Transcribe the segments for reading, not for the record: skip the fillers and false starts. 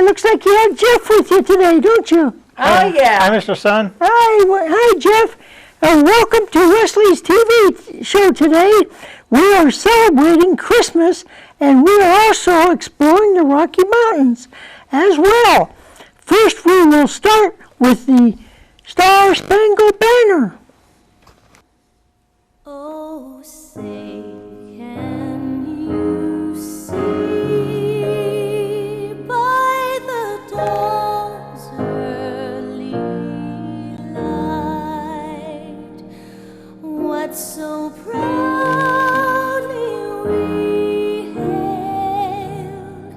looks like you have Jeff with you today, don't you? Oh, yeah. Hi, Mr. Sun. Hi, Jeff. Welcome to Wesley's TV show today. We are celebrating Christmas, and we are also exploring the Rocky Mountains as well. First, we will start with the Star Spangled Banner. Oh, say, can you see by the dawn's early light what so proudly we hailed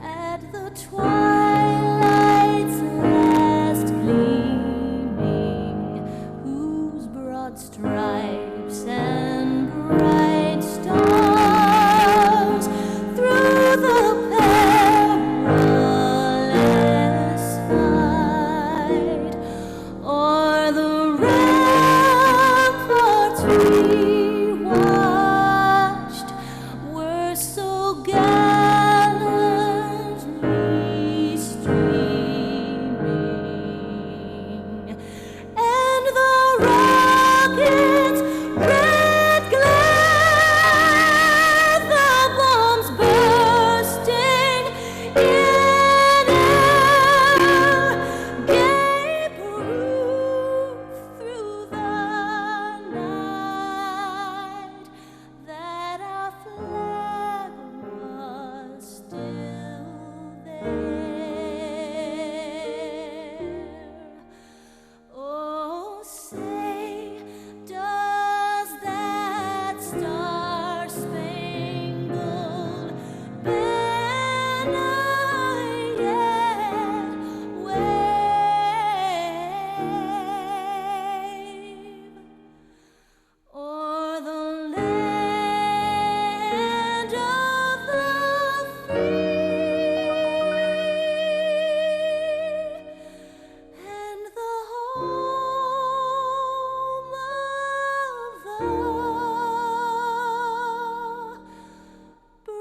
at the twilight's last gleaming, whose broad stripes and bright stars through the perilous fight o'er the ramparts we watched were so gallantly streaming, and the rockets' red glare, the bombs bursting in air, gave proof through the night that our flag was still there. Oh, say, does that star-spangled banner yet wave o'er the land of the free and the home of the brave?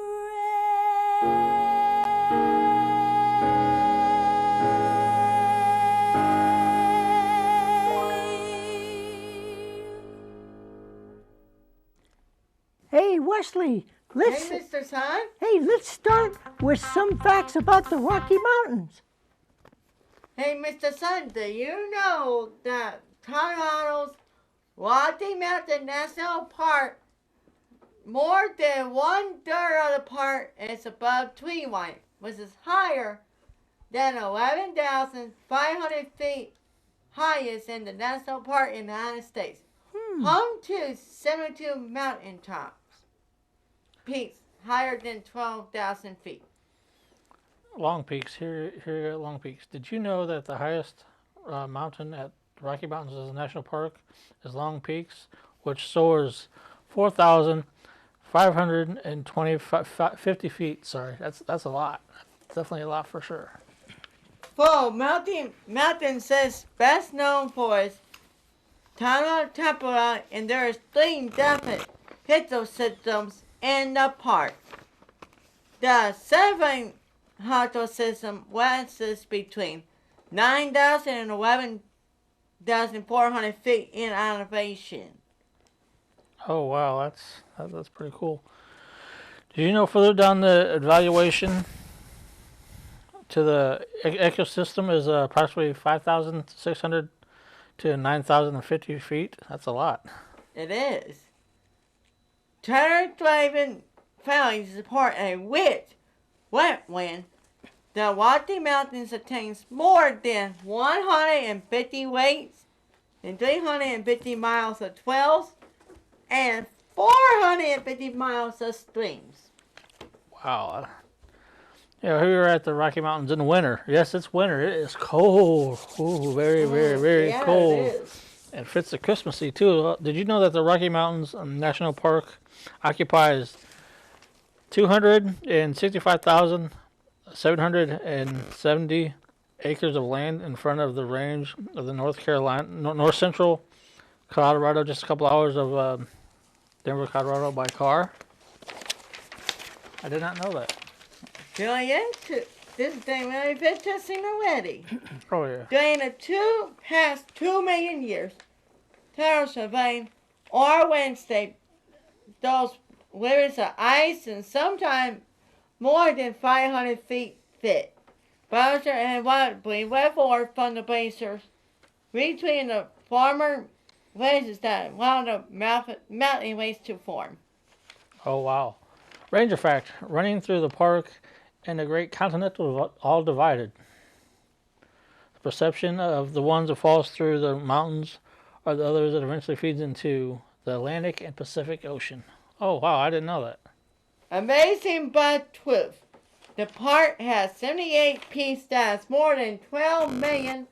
Hey, Wesley, Hey, Mr. Sun. let's start with some facts about the Rocky Mountains. Hey, Mr. Sun, do you know that Colorado's Rocky Mountain National Park, more than 1/3 of the park is above tree line, which is higher than 11,500 feet highest in the national park in the United States. Home to 72 mountain tops, peaks higher than 12,000 feet. Long Peaks, here at Long Peaks. Did you know that the highest mountain at Rocky Mountains as a national park is Long Peaks, which soars 4,550 feet? Sorry, that's a lot. Definitely a lot for sure. Full Mountain says best known for its tunnel tempera, and there is 3 definite ecosystems in the park. The 7 ecosystem ranges between 9,000 and 11,400 feet in elevation. Oh wow, that's pretty cool. Did you know further down the evaluation to the ecosystem is approximately 5,600 to 9,050 feet? That's a lot. It is. Turtle-driven families support a wet wind. The Rocky Mountains attains more than 150 lakes and 350 miles of trails and 450 miles of streams. Wow. Yeah, here we are at the Rocky Mountains in the winter. Yes, it's winter. It is cold. Ooh, very, very, very yeah, cold. It is. It fits the Christmassy too. Did you know that the Rocky Mountains National Park occupies 265,770 acres of land in front of the range of the north central Colorado, just a couple hours of Denver, Colorado by car? I did not know that. Julian, do this thing really been interesting already. Oh yeah. During the past 2 million years, turtles surveying or Wednesday, those layers of ice and sometimes more than 500 feet thick. Bowser and Watley wherefore from the blazers between the former ledges that allowed the mountain ways to form. Oh wow. Ranger fact: running through the park and the Great Continental all divided. The perception of the ones that falls through the mountains are the others that eventually feeds into the Atlantic and Pacific Ocean. Oh wow, I didn't know that. Amazing but truth. The park has 78 peaks that is more than 12 million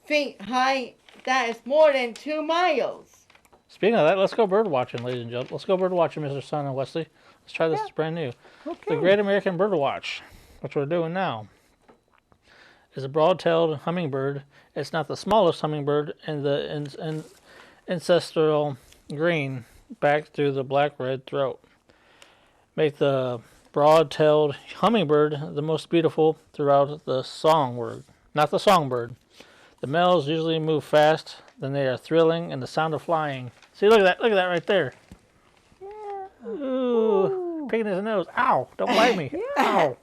feet high. That is more than 2 miles. Speaking of that, let's go bird watching, ladies and gentlemen. Let's go bird watching, Mr. Son and Wesley. Let's try this. Yeah. It's brand new. Okay. The Great American Bird Watch, which we're doing now, is a broad-tailed hummingbird. It's not the smallest hummingbird in the ancestral green back through the black-red throat. Make the broad-tailed hummingbird the most beautiful throughout the songbird. Not the songbird. The males usually move fast, then they are thrilling and the sound of flying. See, look at that right there. Ooh, picking his nose. Ow, don't bite me. Ow.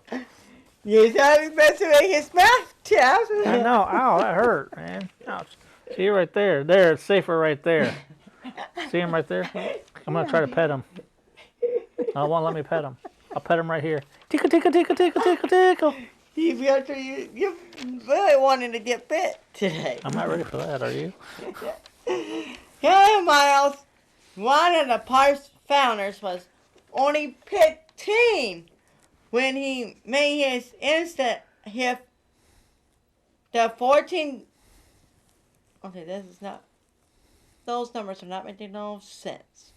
You thought he messed with his mouth, Jeff. I know, ow, that hurt, man. Ouch. See right there. There, it's safer right there. See him right there? I'm going to try to pet him. I won't let me pet him. I'll pet him right here. Tickle, tickle, tickle, tickle, tickle, tickle. You really wanted to get bit today. I'm not ready for that, are you? Hey, Miles. One of the park's founders was only 15 when he made his instant hit. The 14. Okay, this is not. Those numbers are not making no sense.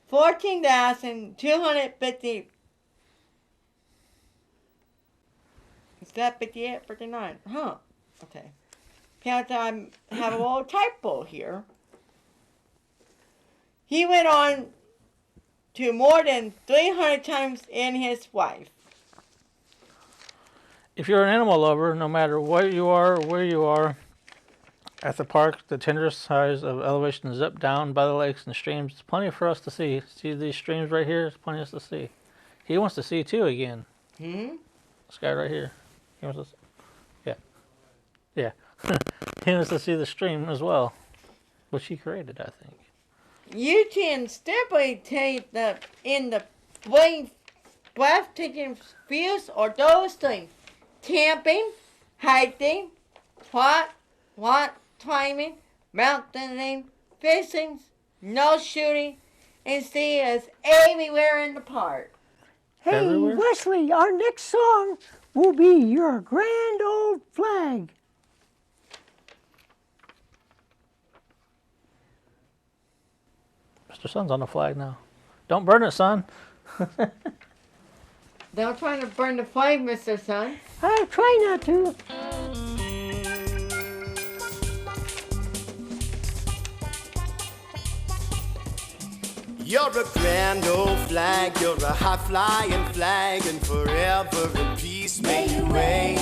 14,250. Is that 58, 59? Huh. Okay. Can't I have a little typo here? He went on to more than 300 times in his life. If you're an animal lover, no matter what you are or where you are at the park, the tenderest size of elevation zip down by the lakes and streams. It's plenty for us to see. See these streams right here? It's plenty for us to see. He wants to see too again. Hmm? This guy right here. He wants to see. Yeah. He wants to see the stream as well, which he created, I think. You can simply take the breathtaking views or those things. Camping, hiking, climbing, mountaineering, fishing, snow shooting, and see us everywhere in the park. Hey, Everywhere? Wesley, our next song will be Your Grand Old Flag. Mr. Sun's on the flag now. Don't burn it, son. Don't try to burn the flag, Mr. Sun. I try not to. You're a grand old flag, you're a high-flying flag, and forever in peace may you reign.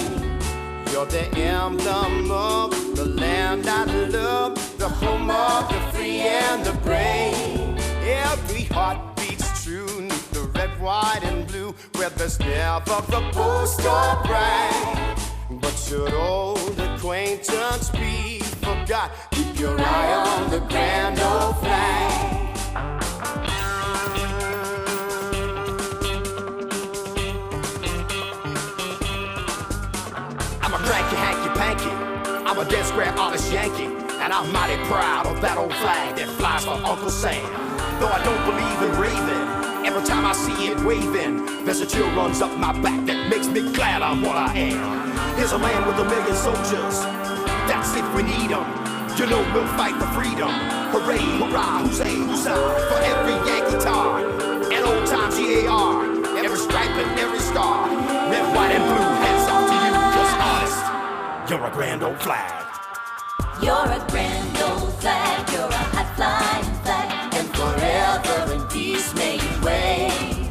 You're the emblem of the land I love, the home of the free and the brave. Every heart beats true, neath the red, white, and blue, where there's never a boast or brag. But should old acquaintance be forgot, keep your eye on the grand old flag. I'm a cranky, hanky-panky, I'm a dead square honest Yankee, and I'm mighty proud of that old flag that flies for Uncle Sam. Though I don't believe in raving, every time I see it waving, there's a chill runs up my back that makes me glad I'm what I am. Here's a land with 1,000,000 soldiers, that's if we need them. You know we'll fight for freedom. Hooray, hurrah, huzzay, huzzah, for every Yankee tar, and old time GAR, every stripe and every star, red, white, and blue, hats off to you, just honest. You're a grand old flag. You're a grand old flag, you're a high-flying flag, and forever in peace may you reign.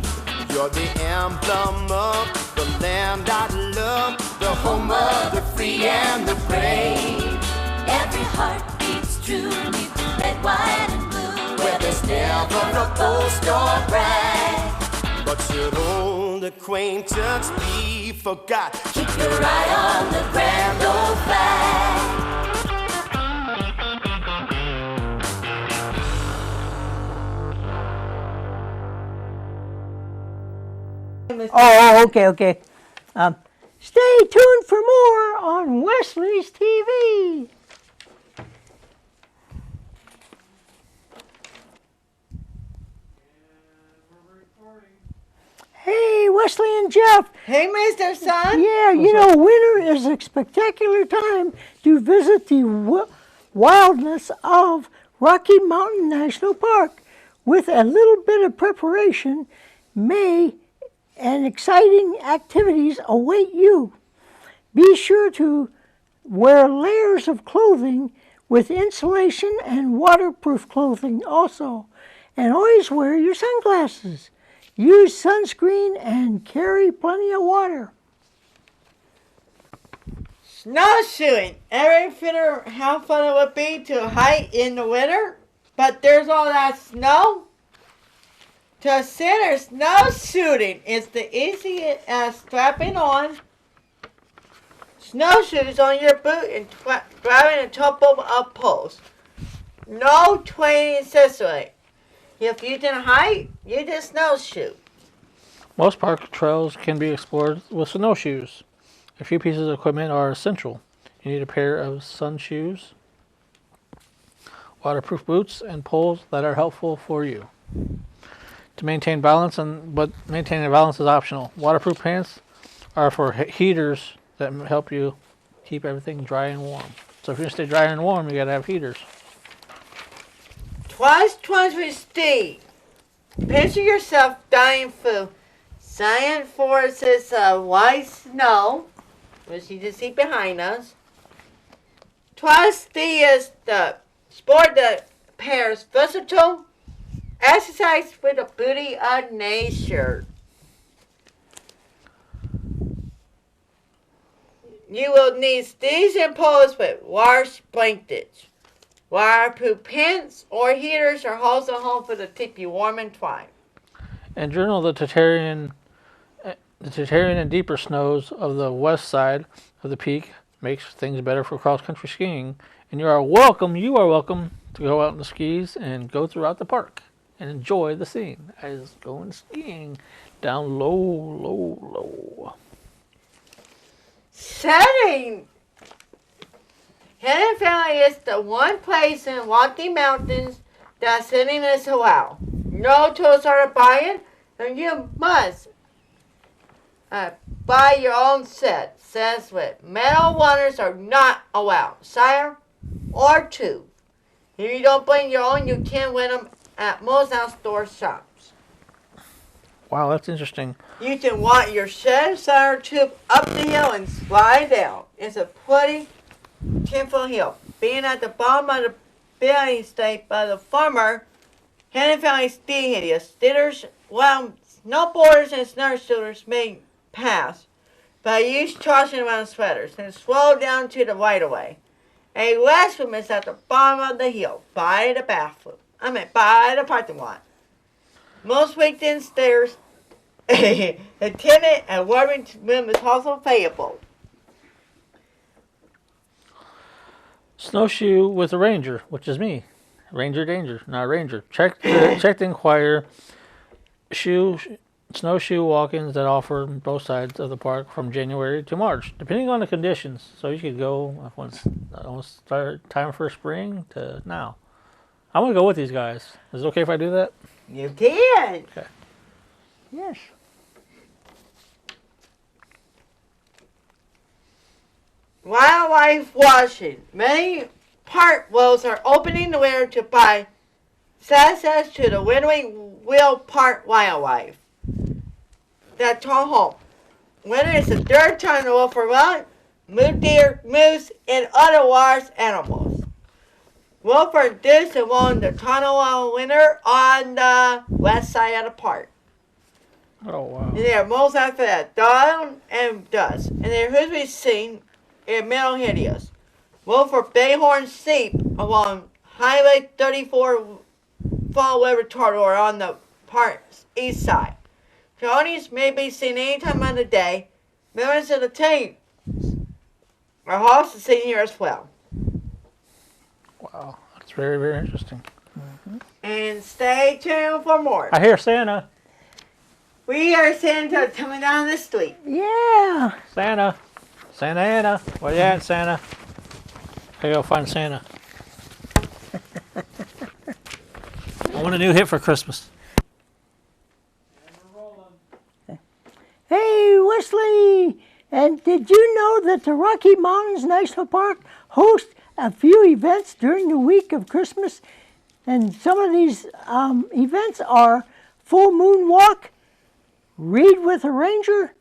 You're the emblem of the land I love, the home of the free and the brave. Every heart beats true beneath the red, white, and blue, Where there's never a boast or brag, but should old acquaintance be forgot, keep your eye on the grand old flag. Oh, okay. Stay tuned for more on Wesley's TV. Hey, Wesley and Jeff. Hey, Mr. Sun. Yeah, you know, winter is a spectacular time to visit the wildness of Rocky Mountain National Park. With a little bit of preparation, and exciting activities await you. Be sure to wear layers of clothing with insulation and waterproof clothing also. And always wear your sunglasses. Use sunscreen and carry plenty of water. Snowshoeing. Ever figure how fun it would be to hike in the winter? But there's all that snow. To consider snowshoeing is the easiest as strapping on snowshoes on your boot and grabbing the top of a post. No training necessary. If you didn't hike, you just snowshoe. Most park trails can be explored with snowshoes. A few pieces of equipment are essential. You need a pair of sun shoes, waterproof boots, and poles that are helpful for you. To maintain balance, but maintaining balance is optional. Waterproof pants are for heaters that help you keep everything dry and warm. So if you're going to stay dry and warm, you got to have heaters. Twice with Steve. Picture yourself dying through giant forests of white snow, which you just see behind us. Twice Steve is the sport that pairs versatile exercise with the beauty of nature. You will need skis and poles with wash blankets. Waterproof pants or heaters are also home for to keep you warm and dry. And journal the Tatarian and deeper snows of the west side of the peak makes things better for cross-country skiing. And you are welcome to go out on the skis and go throughout the park and enjoy the scene as going skiing down low. Setting. Hidden Valley is the one place in Rocky Mountains that setting is allowed. No tools are buying, and you must buy your own set. Says with metal wonders are not allowed. Sire or two. If you don't bring your own, you can win them at most outdoor shops. Wow, that's interesting. You can want your shed cider tube up the hill and slide down. It's a pretty Tinfoil Hill. Being at the bottom of the building state by the farmer, Hidden Valley ski hideous. Stitters, well, snowboarders and snowshooters may pass, but use caution around sweaters and slow down to the right of way. A restroom is at the bottom of the hill, by the parking lot. Most weekends there's a tenant and warming room is also available. Snowshoe with a ranger, which is me. Ranger danger, not ranger. Check to inquire snowshoe walk-ins that offer both sides of the park from January to March, depending on the conditions. So you could go when it's time for spring to now. I'm gonna go with these guys. Is it okay if I do that? You can. Okay. Yes. Wildlife watching. Many park roads are opening the winter to buy access to the wintering wheel park wildlife. That's our home. Winter is the third time to look for run, deer, moose, and other wild animals. Look for this along the tunnel of winter on the west side of the park. Oh, wow. And they are most after that, dawn and dusk. And they are usually seen in middle hideous. Well, for bighorn sheep along Highway 34 Fall River Corridor on the park's east side. Coyotes may be seen any time of the day. Members of the team are also seen here as well. Wow. That's very, very interesting. And stay tuned for more. I hear Santa. We are Santa coming down the street. Yeah. Santa. Santa Ana. Where you at, Santa? I gotta go find Santa. I want a new hit for Christmas. Hey, Wesley! And did you know that the Rocky Mountains National Park hosts a few events during the week of Christmas? And some of these events are Full Moon Walk, Read with a Ranger,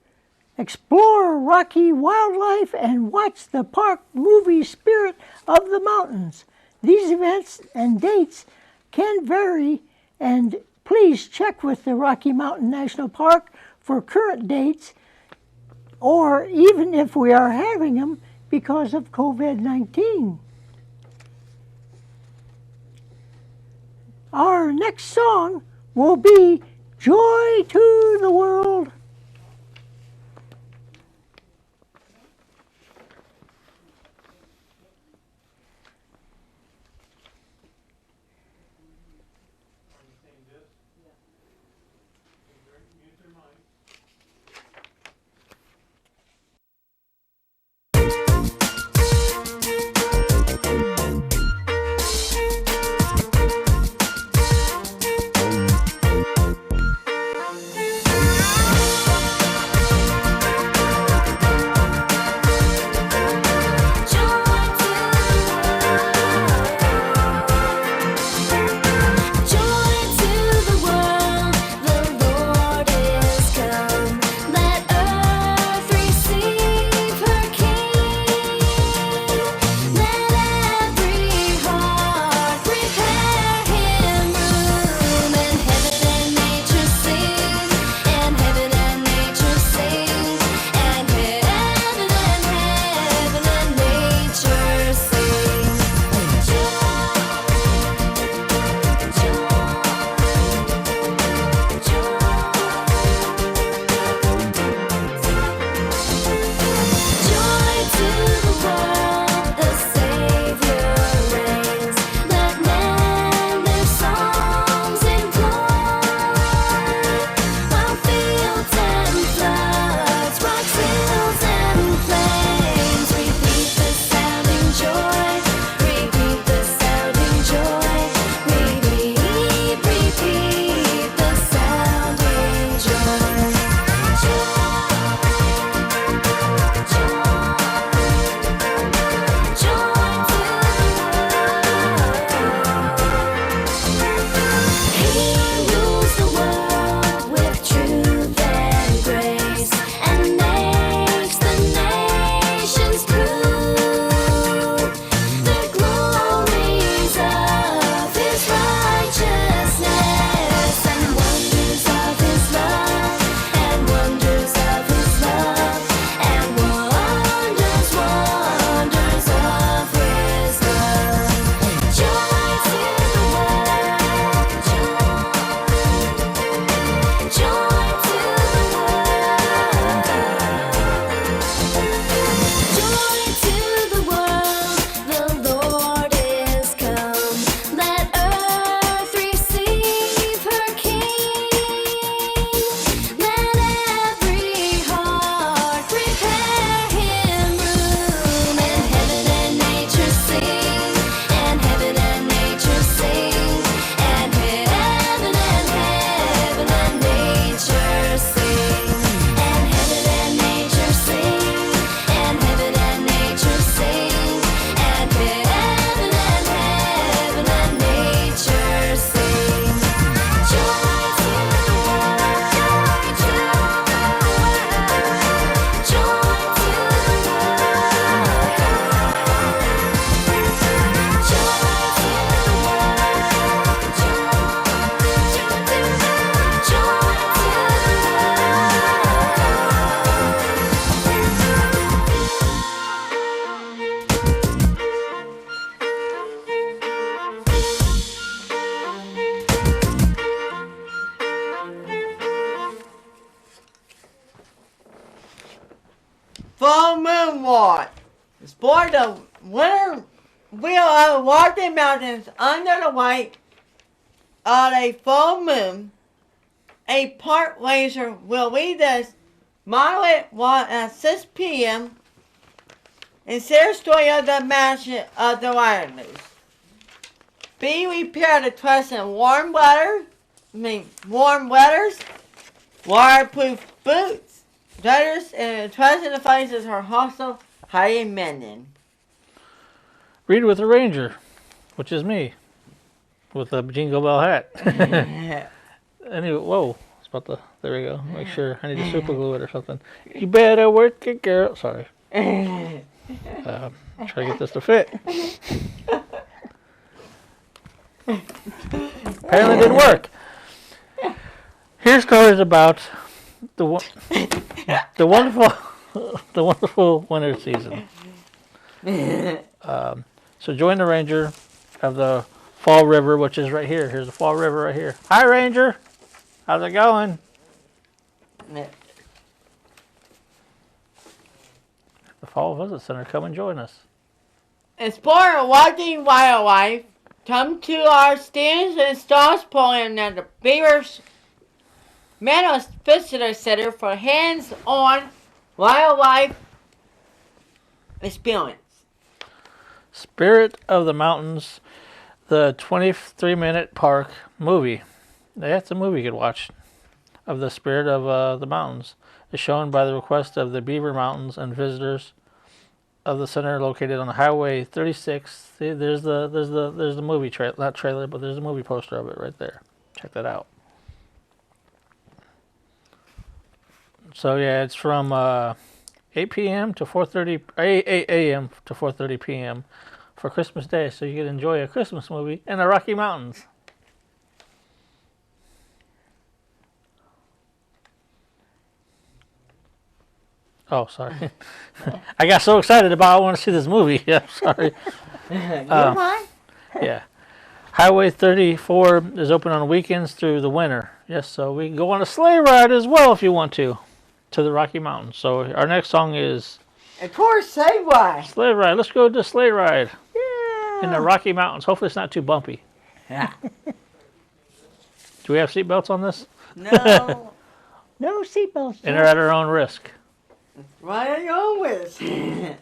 Explore Rocky Wildlife, and watch the park movie Spirit of the Mountains. These events and dates can vary, and please check with the Rocky Mountain National Park for current dates, or even if we are having them because of COVID-19. Our next song will be Joy to the World. full moon walk. Explore the winter wheel of the Rocky Mountains under the light of a full moon. A park ranger will lead us moderate walk at 6 p.m. and share story of the mansion of the wireless. Be prepared to trust in warm weathers, waterproof boots, gutters, and trust in the faces are also highly mending. Read with a ranger, which is me, with a jingle bell hat. Anyway, whoa, it's about to. There we go. Make sure I need to super glue it or something. You better work it, girl. Sorry. Try to get this to fit. Apparently it didn't work. Here's stories about the wonderful winter season. So join the ranger of the Fall River, which is right here. Here's the Fall River right here. Hi, Ranger. How's it going? The Fall Visit Center. Come and join us. Explore walking wildlife. Come to our stands and stalls program at the Beavers Meadows Visitor Center for hands-on wildlife experience. Spirit of the Mountains, the 23-minute park movie. That's a movie you could watch of the Spirit of the Mountains. It's shown by the request of the Beaver Mountains and visitors of the center located on Highway 36. See, there's the movie trailer, not trailer, but there's a movie poster of it right there. Check that out. So yeah, it's from 8 p.m. to 4:30, 8 a.m. to 4:30 p.m. for Christmas Day, so you can enjoy a Christmas movie in the Rocky Mountains. Oh, sorry. I got so excited about I want to see this movie. Yeah, sorry. Yeah. Highway 34 is open on weekends through the winter. Yes, so we can go on a sleigh ride as well if you want to the Rocky Mountains. So our next song is Of course, say why. Sleigh Ride. Let's go to sleigh ride Yeah. in the Rocky Mountains. Hopefully it's not too bumpy. Yeah. Do we have seatbelts on this? No. No seatbelts. And they're at our own risk. Right on with.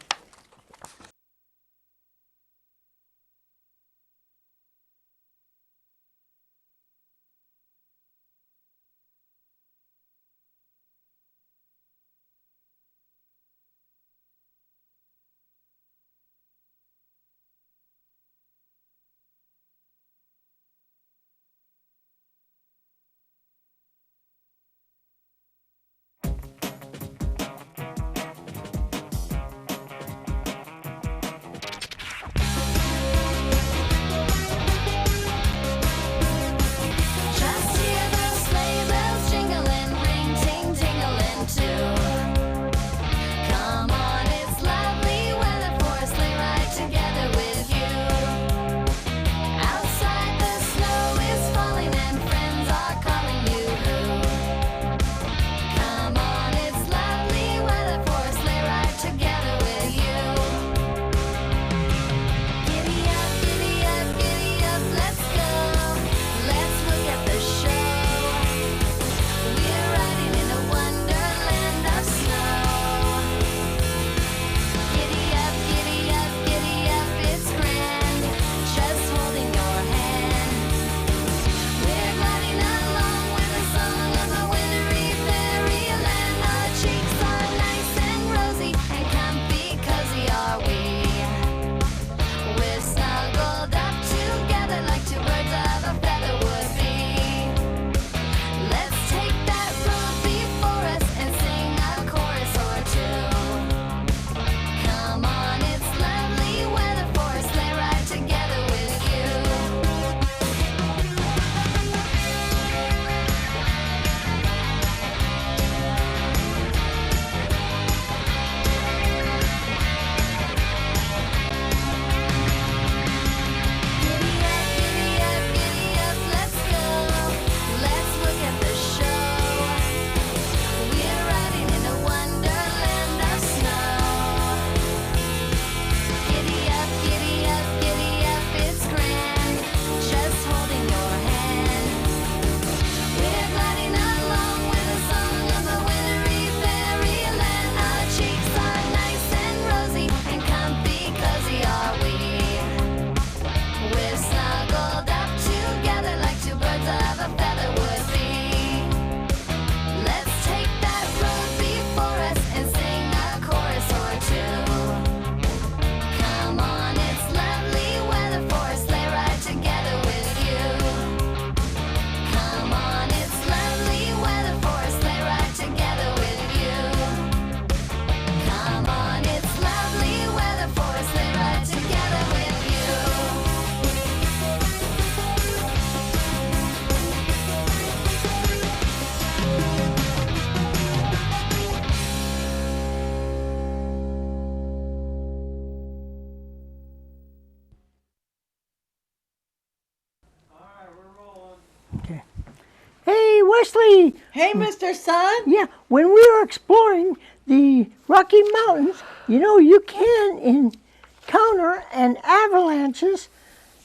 Wesley, Hey, Mr. Sun. yeah, when we are exploring the Rocky Mountains, you know, you can encounter avalanches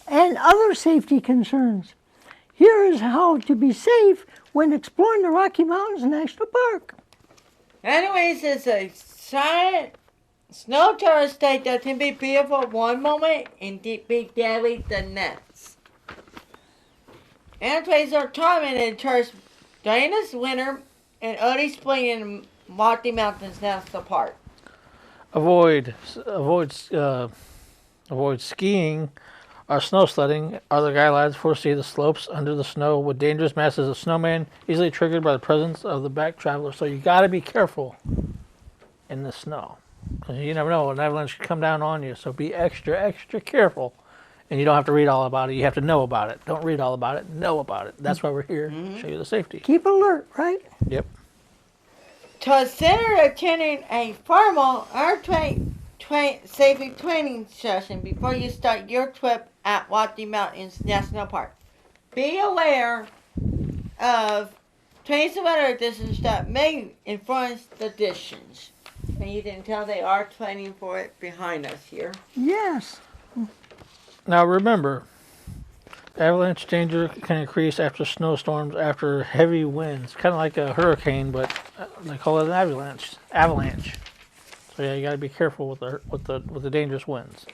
and other safety concerns. Here is how to be safe when exploring the Rocky Mountains National Park. Anyways, it's a giant snow tourist state that can be beautiful one moment and be deadly the next. Anyways, are tormented tourists during this winter and early spring in Rocky Mountains National Park. Avoid skiing or snow sledding. Other guidelines foresee the slopes under the snow with dangerous masses of snowman, easily triggered by the presence of the back traveler. So you got to be careful in the snow, because you never know, an avalanche could come down on you. So be extra careful. And you don't have to read all about it. You have to know about it. Don't read all about it. Know about it. That's why we're here, to show you the safety. Keep alert, right? Yep. Consider attending a formal safety training session before you start your trip at Rocky Mountains National Park. Be aware of trains and weather conditions that may influence the distance. And you can tell they are training for it behind us here. Yes. Now remember, avalanche danger can increase after snowstorms, after heavy winds. Kind of like a hurricane, but they call it an avalanche. So yeah, you got to be careful with the dangerous winds.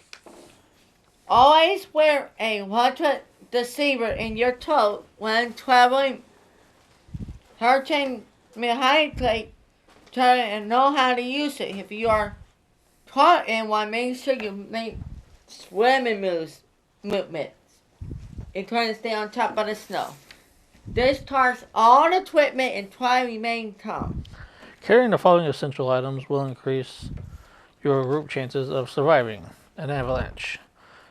Always wear a water deceiver in your tote when traveling. Hurricane hydrate, try and know how to use it. If you are caught in one, make sure you make swimming movements and try to stay on top of the snow. Discharge all the equipment and try to remain calm. Carrying the following essential items will increase your group chances of surviving an avalanche.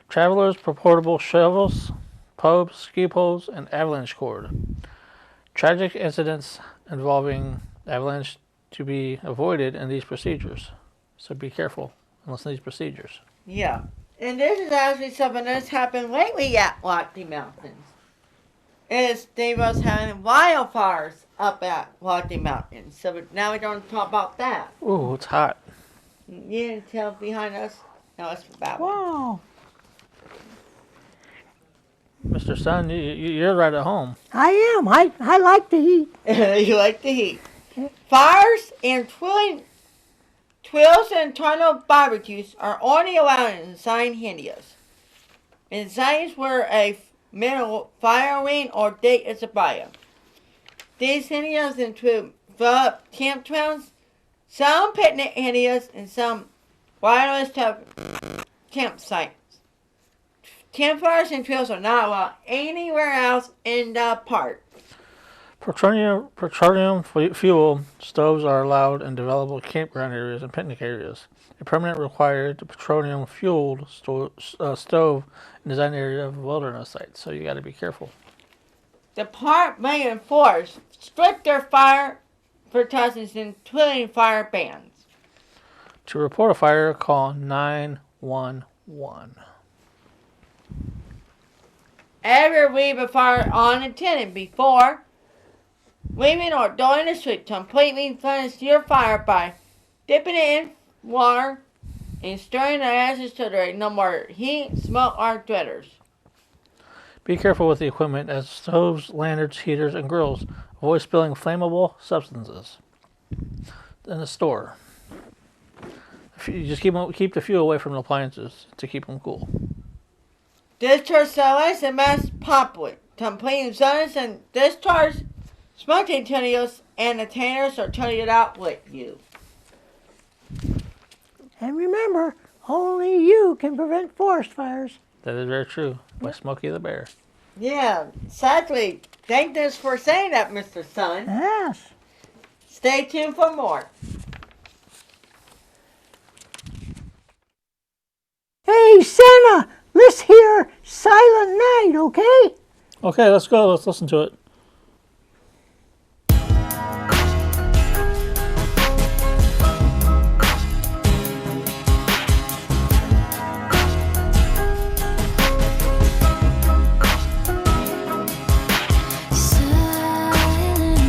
Travelers, portable shovels, probes, ski poles, and avalanche cord. Tragic incidents involving avalanche to be avoided in these procedures. So be careful and listen to these procedures. Yeah. And this is actually something that's happened lately at Rocky Mountains. They was having wildfires up at Rocky Mountains. So now we don't talk about that. Ooh, it's hot. You didn't tell behind us? No, it's about Wow. Mr. Sun, you're right at home. I am. I like the heat. You like the heat. Fires and twills and internal barbecues are only allowed in assigned areas. In sites where a mineral fire ring or date is a fire. These areas include developed campgrounds, some picnic areas, and some wireless campsites. Campfires and trails are not allowed anywhere else in the park. Petroleum fuel stoves are allowed in developable campground areas and picnic areas. A permit required petroleum fueled stove in design area of wilderness sites. So you got to be careful. The park may enforce stricter fire precautions, including fire bans. To report a fire, call 911. Ever leave a fire unattended before leaving or during the street. Completely finish your fire by dipping it in water and stirring the ashes till there is no more heat, smoke, or dritters. Be careful with the equipment as stoves, lanterns, heaters, and grills. Avoid spilling flammable substances in the store. You just keep the fuel away from the appliances to keep them cool. Discharge cellars and mass popular. Completing zones and discharge smoking utensils and containers or turning it out with you. And remember, only you can prevent forest fires. That is very true. By Smokey the Bear. Yeah, sadly. Thank us for saying that, Mr. Sun. Yes. Stay tuned for more. Hey, Santa, let's hear Silent Night, okay? Okay, let's go. Let's listen to it. Silent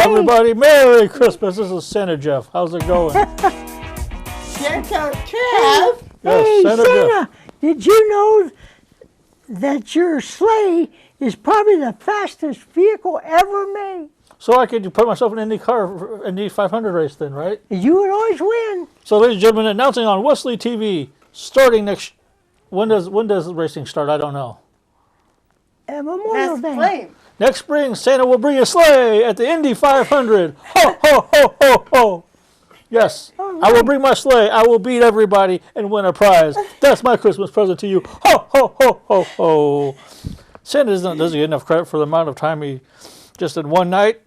everybody. Merry Christmas. This is Santa Jeff. How's it going? Santa Jeff. Hey, Santa Santa, did you know that your sleigh is probably the fastest vehicle ever made? So I could put myself in an Indy 500 race then, right? You would always win. So, ladies and gentlemen, announcing on Wesley TV, starting next. When does racing start? I don't know. Memorial That's Day. flame. Next spring, Santa will bring a sleigh at the Indy 500. Ho, ho, ho, ho, ho. Yes, I will bring my sleigh. I will beat everybody and win a prize. That's my Christmas present to you. Ho, ho, ho, ho, ho. Santa doesn't get enough credit for the amount of time he just in one night.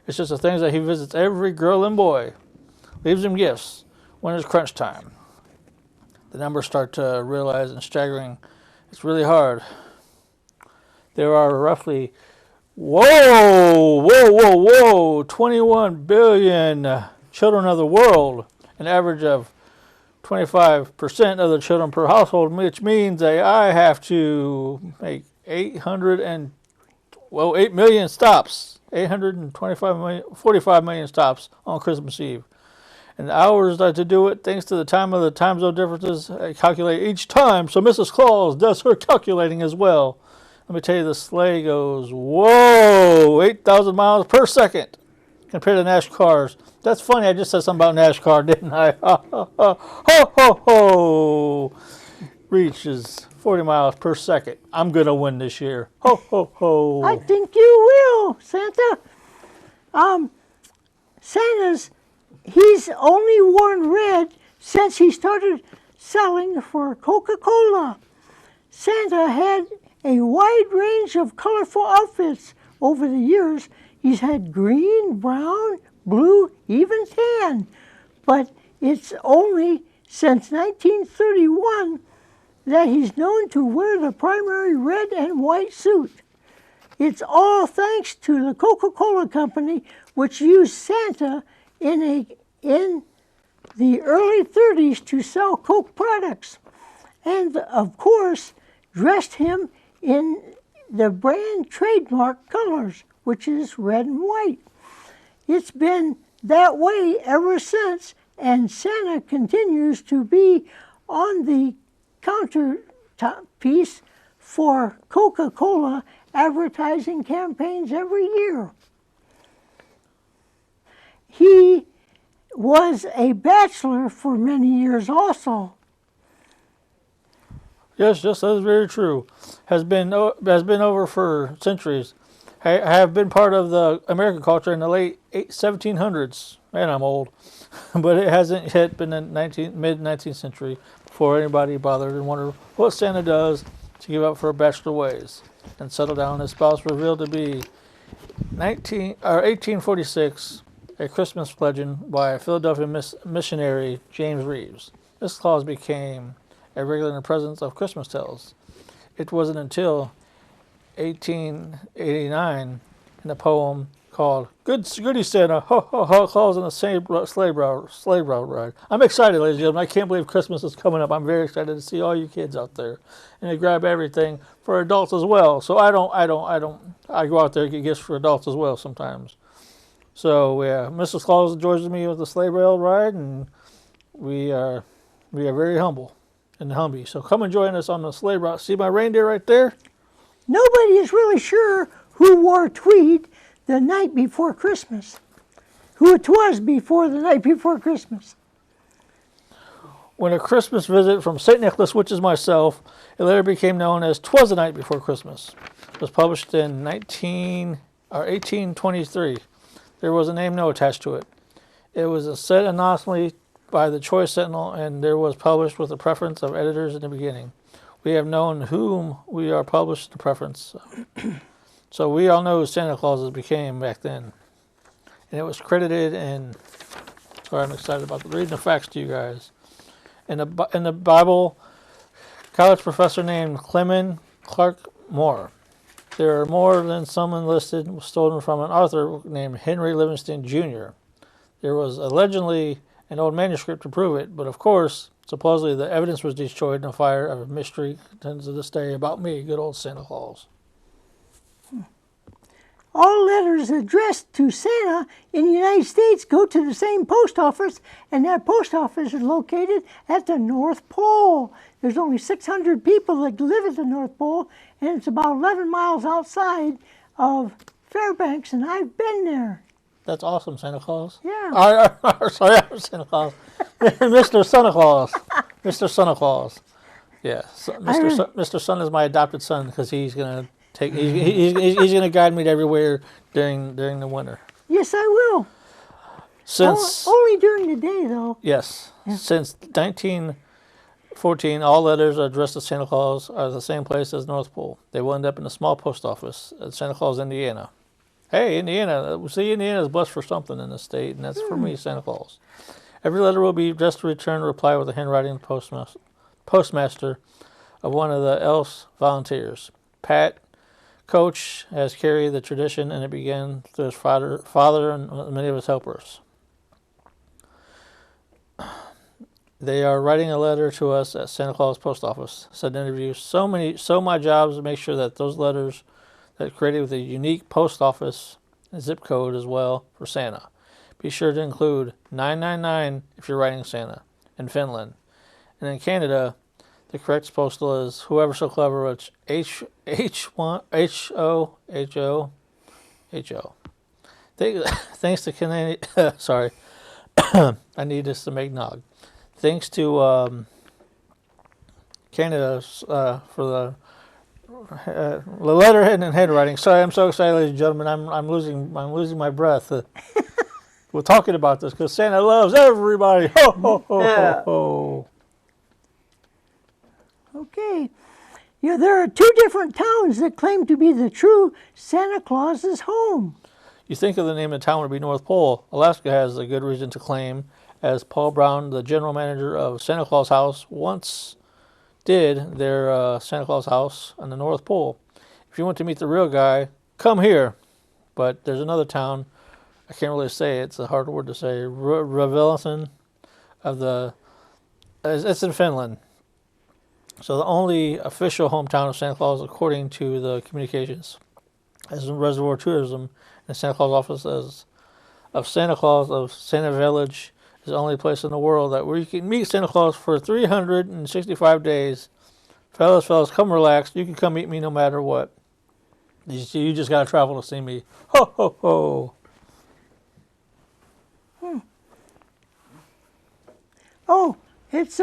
It's just the things that he visits every girl and boy. Leaves them gifts when it's crunch time. The numbers start to realize and staggering. It's really hard. There are roughly, 21 billion children of the world, an average of 25% of the children per household, which means that I have to make 8 million stops, 45 million stops on Christmas Eve. And the hours to do it, thanks to the time zone differences, I calculate each time. So Mrs. Claus does her calculating as well. Let me tell you, the sleigh goes, 8,000 miles per second compared to NASCAR's. That's funny, I just said something about NASCAR, didn't I? Ho, ho, ho. Reaches 40 miles per second. I'm going to win this year. Ho, ho, ho. I think you will, Santa. He's only worn red since he started selling for Coca-Cola. Santa had a wide range of colorful outfits over the years. He's had green, brown, blue, even tan. But it's only since 1931 that he's known to wear the primary red and white suit. It's all thanks to the Coca-Cola Company, which used Santa in the early 30s to sell Coke products. And, of course, dressed him in the brand trademark colors, which is red and white. It's been that way ever since, and Santa continues to be on the countertop piece for Coca-Cola advertising campaigns every year. He was a bachelor for many years also. Yes, that is very true. Has been over for centuries. I have been part of the American culture in the late 1700s. Man, I'm old. But it hasn't yet been in mid-19th century before anybody bothered and wondered what Santa does to give up for bachelor ways and settle down. His spouse revealed to be 1846, a Christmas legend by Philadelphia missionary James Reeves. This clause became a regular in the presence of Christmas tales. It wasn't until 1889 in the poem called Goody Santa, ho, ho, ho, Claus on the same sleigh ride. I'm excited, ladies and gentlemen. I can't believe Christmas is coming up. I'm very excited to see all you kids out there. And they grab everything for adults as well. So I go out there and get gifts for adults as well sometimes. So yeah, Mrs. Claus joins me with the sleigh rail ride, and we are very humble and Humvee. So come and join us on the sleigh ride. See my reindeer right there? Nobody is really sure who wore tweed the night before Christmas. Who it was before the night before Christmas. When a Christmas visit from St. Nicholas, which is myself, it later became known as 'Twas the Night Before Christmas. It was published in 1823. There was a name note attached to it. It was set anonymously by the Choice Sentinel, and there was published with the preference of editors in the beginning. We have known whom we are published the preference. So we all know who Santa Claus became back then. And it was credited in, sorry, I'm excited about reading the facts to you guys. In the Bible, college professor named Clement Clark Moore. There are more than some enlisted stolen from an author named Henry Livingston Jr. There was allegedly an old manuscript to prove it, but of course, supposedly the evidence was destroyed in a fire of mystery continues to this day about me, good old Santa Claus. All letters addressed to Santa in the United States go to the same post office, and that post office is located at the North Pole. There's only 600 people that live at the North Pole, and it's about 11 miles outside of Fairbanks, and I've been there. That's awesome, Santa Claus. Yeah. Sorry, I'm Santa Claus. Mr. Santa Claus. Mr. Santa Claus. Yeah, so Mr. Sun is my adopted son because he's gonna he's gonna guide me to everywhere during the winter. Yes, I will. Since Only during the day, though. yes, since 1914, all letters addressed to Santa Claus are the same place as North Pole. They will end up in a small post office at Santa Claus, Indiana. Hey, Indiana! See, Indiana is blessed for something in the state, and that's for me, Santa Claus. Every letter will be addressed to return a reply with the handwriting of the postmaster of one of the Elves volunteers. Pat Coach has carried the tradition, and it began through his father and many of his helpers. They are writing a letter to us at Santa Claus Post Office, said in an interview. So my job is to make sure that those letters that are created with a unique post office and zip code as well for Santa. Be sure to include 999 if you're writing Santa in Finland. And in Canada, the correct postal is whoever so clever, which H1 HO. Thanks to Canadian. Sorry, I need this to make nog. Thanks to Canada for the letterhead and handwriting. Sorry, I'm so excited, ladies and gentlemen. I'm losing my breath. We're talking about this because Santa loves everybody. Ho ho ho ho ho. Okay. Yeah, there are two different towns that claim to be the true Santa Claus's home. You think of the name of the town would be North Pole. Alaska has a good reason to claim, as Paul Brown, the general manager of Santa Claus House, once did their Santa Claus house on the North Pole. If you want to meet the real guy, come here. But there's another town, I can't really say it, it's a hard word to say, Ravelison it's in Finland. So the only official hometown of Santa Claus, according to the communications, as in Reservoir Tourism and Santa Claus office of Santa Claus of Santa Village, is the only place in the world where you can meet Santa Claus for 365 days. Fellas, come relax. You can come meet me no matter what. You just got to travel to see me. Ho, ho, ho. Oh, it's,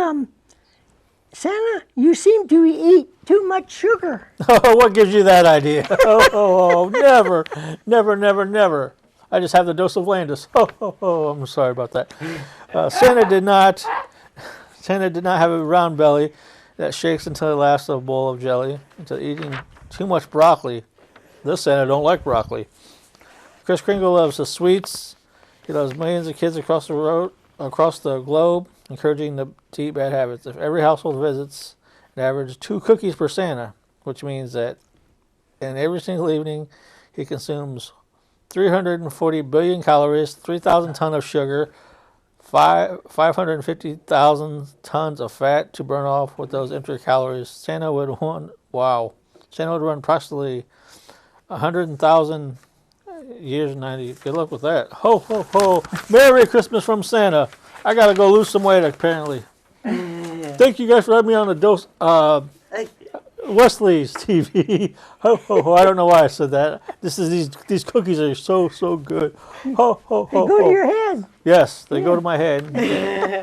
Santa, you seem to eat too much sugar. Oh, what gives you that idea? Oh, never. I just have the dose of Landis. Oh, I'm sorry about that. Santa did not have a round belly that shakes until it lasts a bowl of jelly, until eating too much broccoli. This Santa don't like broccoli. Kris Kringle loves the sweets. He loves millions of kids across the globe, encouraging them to eat bad habits. If every household visits an average 2 cookies per Santa, which means that in every single evening he consumes 340 billion calories, 3,000 tons of sugar, 550,000 tons of fat to burn off with those empty calories. Santa would run approximately 100,000 years and 90. Good luck with that. Ho, ho, ho. Merry Christmas from Santa. I got to go lose some weight, apparently. Thank you guys for having me on the dose. Wesley's TV. Ho, ho, ho. I don't know why I said that. These cookies are so good. Ho, ho, ho. They go to your head. Yes, they go to my head.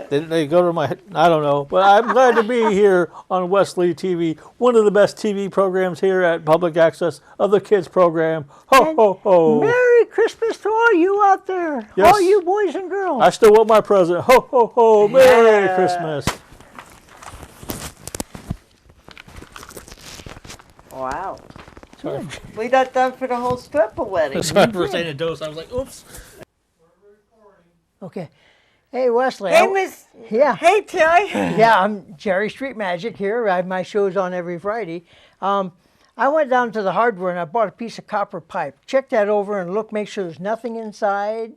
they go to my head. I don't know. But I'm glad to be here on Wesley TV, one of the best TV programs here at Public Access of the Kids program. Ho, And ho, ho. Merry Christmas to all you out there. Yes. All you boys and girls. I still want my present. Ho, ho, ho. Merry Christmas. Wow. Sorry. We got done for the whole strip of weddings. Sorry for saying a dose. I was like, oops. Okay. Hey, Wesley. Hey, Miss. Yeah. Hey, Terry. Yeah, I'm Jerry Street Magic here. I have my shows on every Friday. I went down to the hardware and I bought a piece of copper pipe. Check that over and look, make sure there's nothing inside.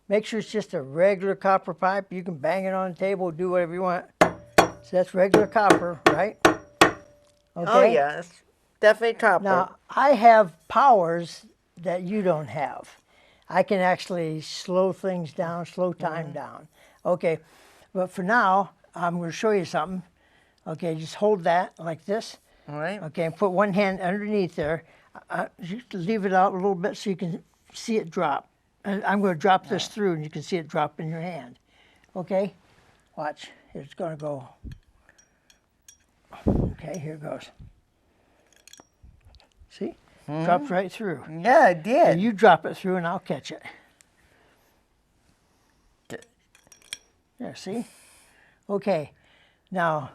Make sure it's just a regular copper pipe. You can bang it on the table, do whatever you want. So that's regular copper, right? Okay. Oh, yes. Definitely copper. Now, I have powers that you don't have. I can actually slow things down, slow time down. Okay, but for now, I'm going to show you something. Okay, just hold that like this. All right. Okay, and put one hand underneath there. Just leave it out a little bit so you can see it drop. And I'm going to drop this through, and you can see it drop in your hand. Okay, watch. It's going to go. Okay, here it goes. See? Drops right through. Yeah, it did. And you drop it through, and I'll catch it. There, see? Okay, now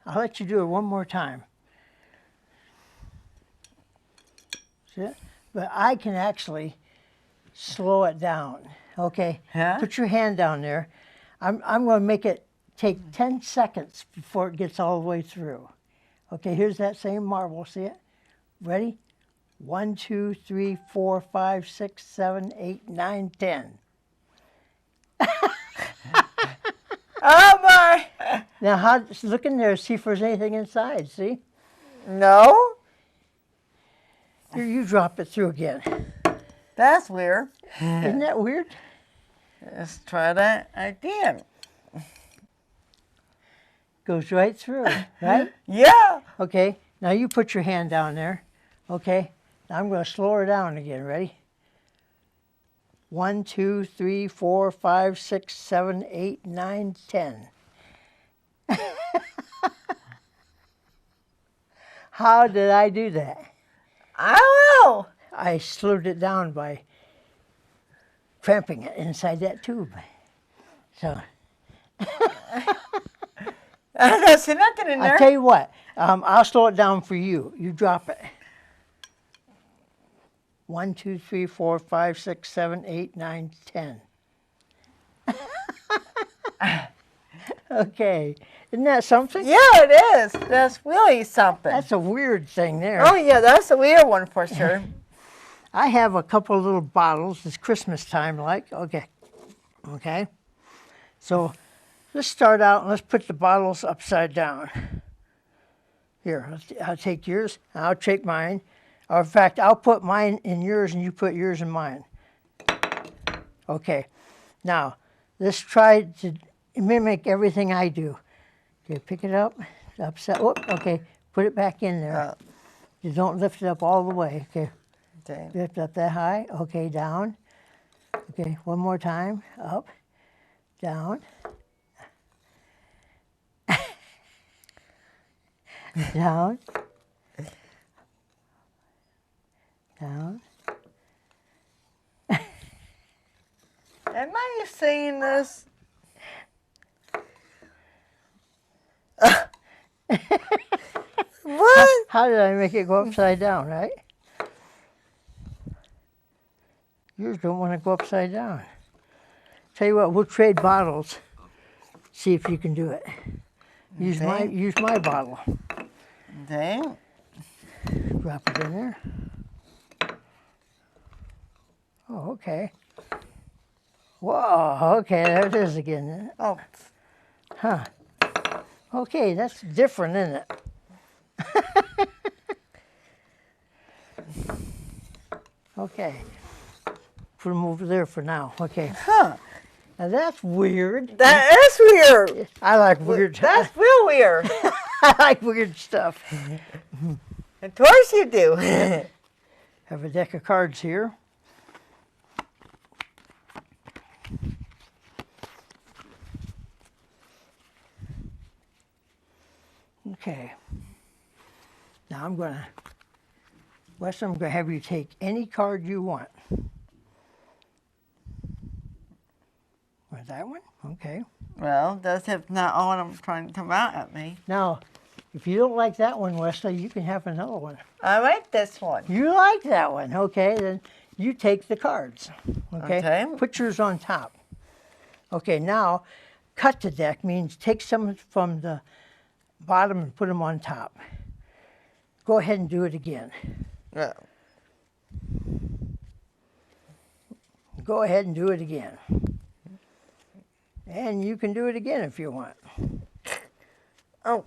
I'll let you do it one more time. See it? But I can actually slow it down. Okay? Huh? Put your hand down there. I'm going to make it take 10 seconds before it gets all the way through. Okay, here's that same marble. See it? Ready? 1, 2, 3, 4, 5, 6, 7, 8, 9, 10. Oh my! Now, look in there, see if there's anything inside. See? No, Here, you drop it through again. that's weird. Isn't that weird? Let's try that again. Goes right through, right? Yeah. Okay, now you put your hand down there. Okay, now I'm going to slow her down again. Ready? 1, 2, 3, 4, 5, 6, 7, 8, 9, 10. How did I do that? I don't know. I slowed it down by cramping it inside that tube. So I don't see nothing in I'll there. tell you what, I'll slow it down for you. You drop it. 1, 2, 3, 4, 5, 6, 7, 8, 9, 10. Okay, isn't that something? Yeah, it is. That's really something. That's a weird thing there. Oh yeah, that's a weird one for sure. I have a couple of little bottles. It's Christmas time, like. Okay. Okay. So let's start out and let's put the bottles upside down. Here, I'll take yours. I'll take mine. Or in fact, I'll put mine in yours and you put yours in mine. Okay. Now, let's try to mimic everything I do. Okay, pick it up. Upside. Oh, okay. Put it back in there. You don't lift it up all the way. Okay. Okay. Lift up that high. Okay, down. Okay, one more time. Up, down. Down. Down. Am I seeing this? What? How did I make it go upside down, right? Yours don't want to go upside down. Tell you what, we'll trade bottles. See if you can do it. Use my bottle. Okay. Drop it in there. Oh, okay. Whoa, okay, there it is again. Oh, Huh. Okay, that's different, isn't it? Okay. Put them over there for now. Okay. huh. Now that's weird. That is weird. I like weird. That's real weird. I like weird stuff. Of course you do. Have a deck of cards here. Okay. Now Wes, I'm going to have you take any card you want. Or that one? Okay. Well, that's if not all I'm trying to come out at me. Now, if you don't like that one, Wesley, you can have another one. I like this one. You like that one, okay? Then you take the cards, okay? Okay. Put yours on top. Okay, now, cut the deck means take some from the bottom and put them on top. Go ahead and do it again. Yeah. Go ahead and do it again. And you can do it again if you want. Oh.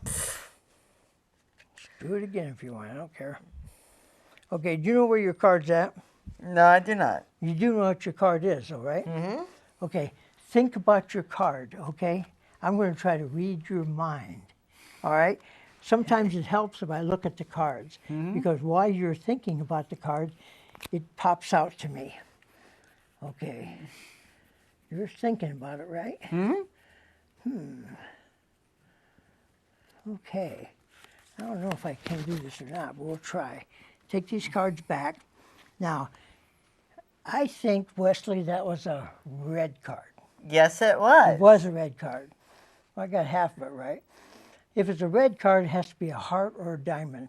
Do it again if you want, I don't care. Okay, do you know where your card's at? No, I do not. You do know what your card is, all right? Mm-hmm. Okay, think about your card, okay? I'm going to try to read your mind, all right? Sometimes it helps if I look at the cards, because while you're thinking about the card, it pops out to me. Okay. You're thinking about it, right? Okay. I don't know if I can do this or not, but we'll try. Take these cards back. Now, I think, Wesley, that was a red card. Yes, it was. It was a red card. Well, I got half of it right. If it's a red card, it has to be a heart or a diamond.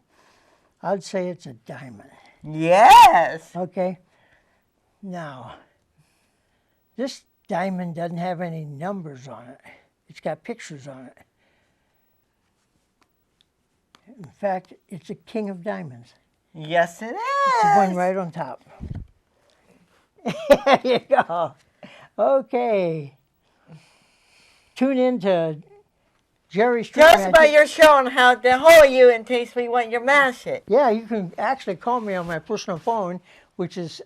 I'd say it's a diamond. Yes. Okay? Now, this diamond doesn't have any numbers on it. It's got pictures on it. In fact, it's a king of diamonds. Yes, it is. It's the one right on top. There you go. Okay. Tune in to Jerry's Street Tell us Magic. about your show and how to hold you in case we want your mash it. Yeah, you can actually call me on my personal phone, which is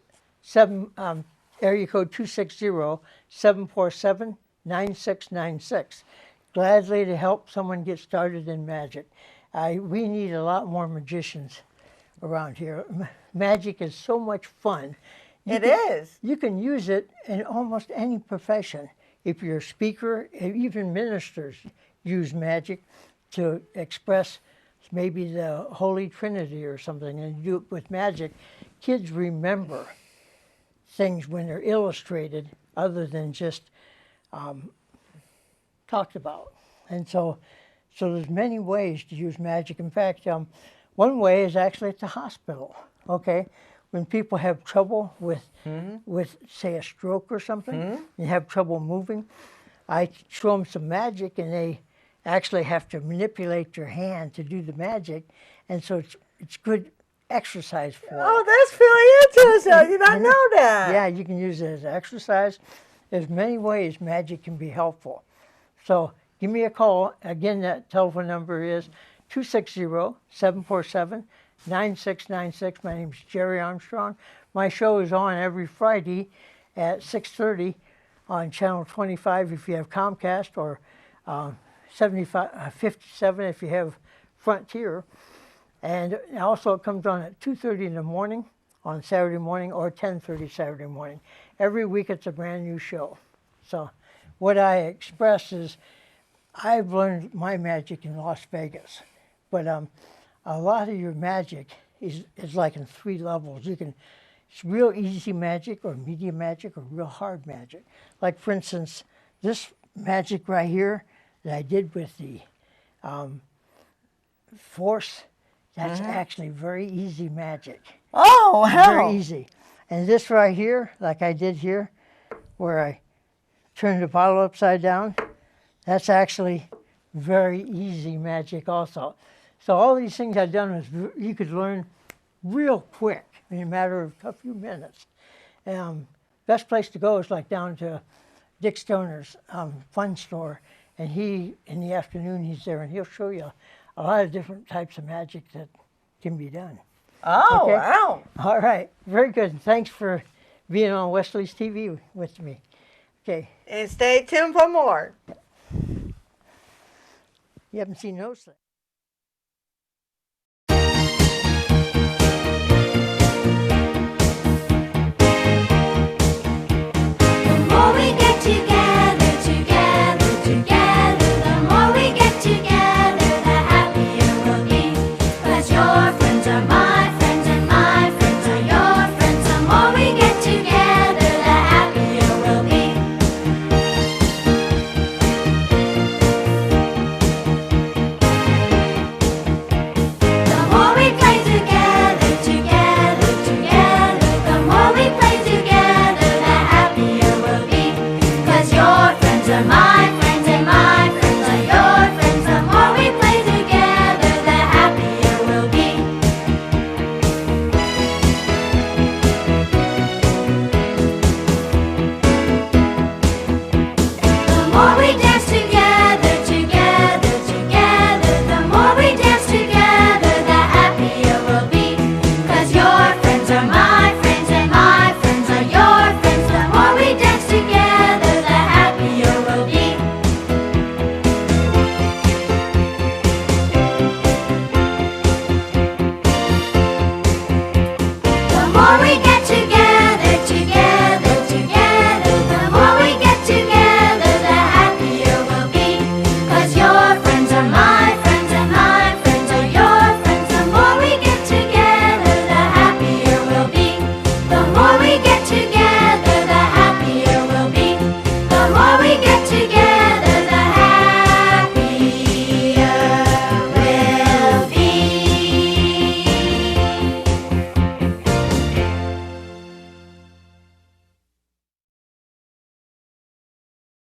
area code 260-747-9696. Gladly to help someone get started in magic. We need a lot more magicians around here. Magic is so much fun. It is. You can use it in almost any profession. If you're a speaker, even ministers use magic to express maybe the Holy Trinity or something, and you do it with magic. Kids remember things when they're illustrated other than just talked about. And so there's many ways to use magic. In fact, one way is actually at the hospital, okay? When people have trouble with say, a stroke or something, and have trouble moving, I show them some magic, and they actually have to manipulate their hand to do the magic, and so it's good exercise for them. Oh, that's really interesting. I did not know that. Yeah, you can use it as exercise. There's many ways magic can be helpful. So give me a call. Again, that telephone number is 260-747-9696. My name is Jerry Armstrong. My show is on every Friday at 6:30 on Channel 25 if you have Comcast, or 57 if you have Frontier. And also it comes on at 2:30 in the morning on Saturday morning, or 10:30 Saturday morning. Every week it's a brand new show. So what I express is I've learned my magic in Las Vegas, but a lot of your magic is like in 3 levels. It's real easy magic, or medium magic, or real hard magic. Like, for instance, this magic right here that I did with the force, that's actually very easy magic. Oh, wow. Very easy. And this right here, like I did here, where I turned the bottle upside down, that's actually very easy magic also. So all these things I've done is you could learn real quick in a matter of a few minutes. Best place to go is like down to Dick Stoner's fun store, and in the afternoon he's there, and he'll show you a lot of different types of magic that can be done. Oh, Okay. wow. All right, very good. Thanks for being on Wesley's TV with me. Okay, And stay tuned for more. you haven't seen those things. The more we get together, the more we get together, the happier we'll be. 'Cause your friends are my friends, and my friends are your friends. The more we get together, the happier we'll be. The more we play together, the more we play together, the happier we'll be. 'Cause your friends are my friends, and my friends are your friends. The more we play together, the happier we'll be. The more we dance together, the more we dance together, the happier we'll be. 'Cause your friends are my friends, and my more we get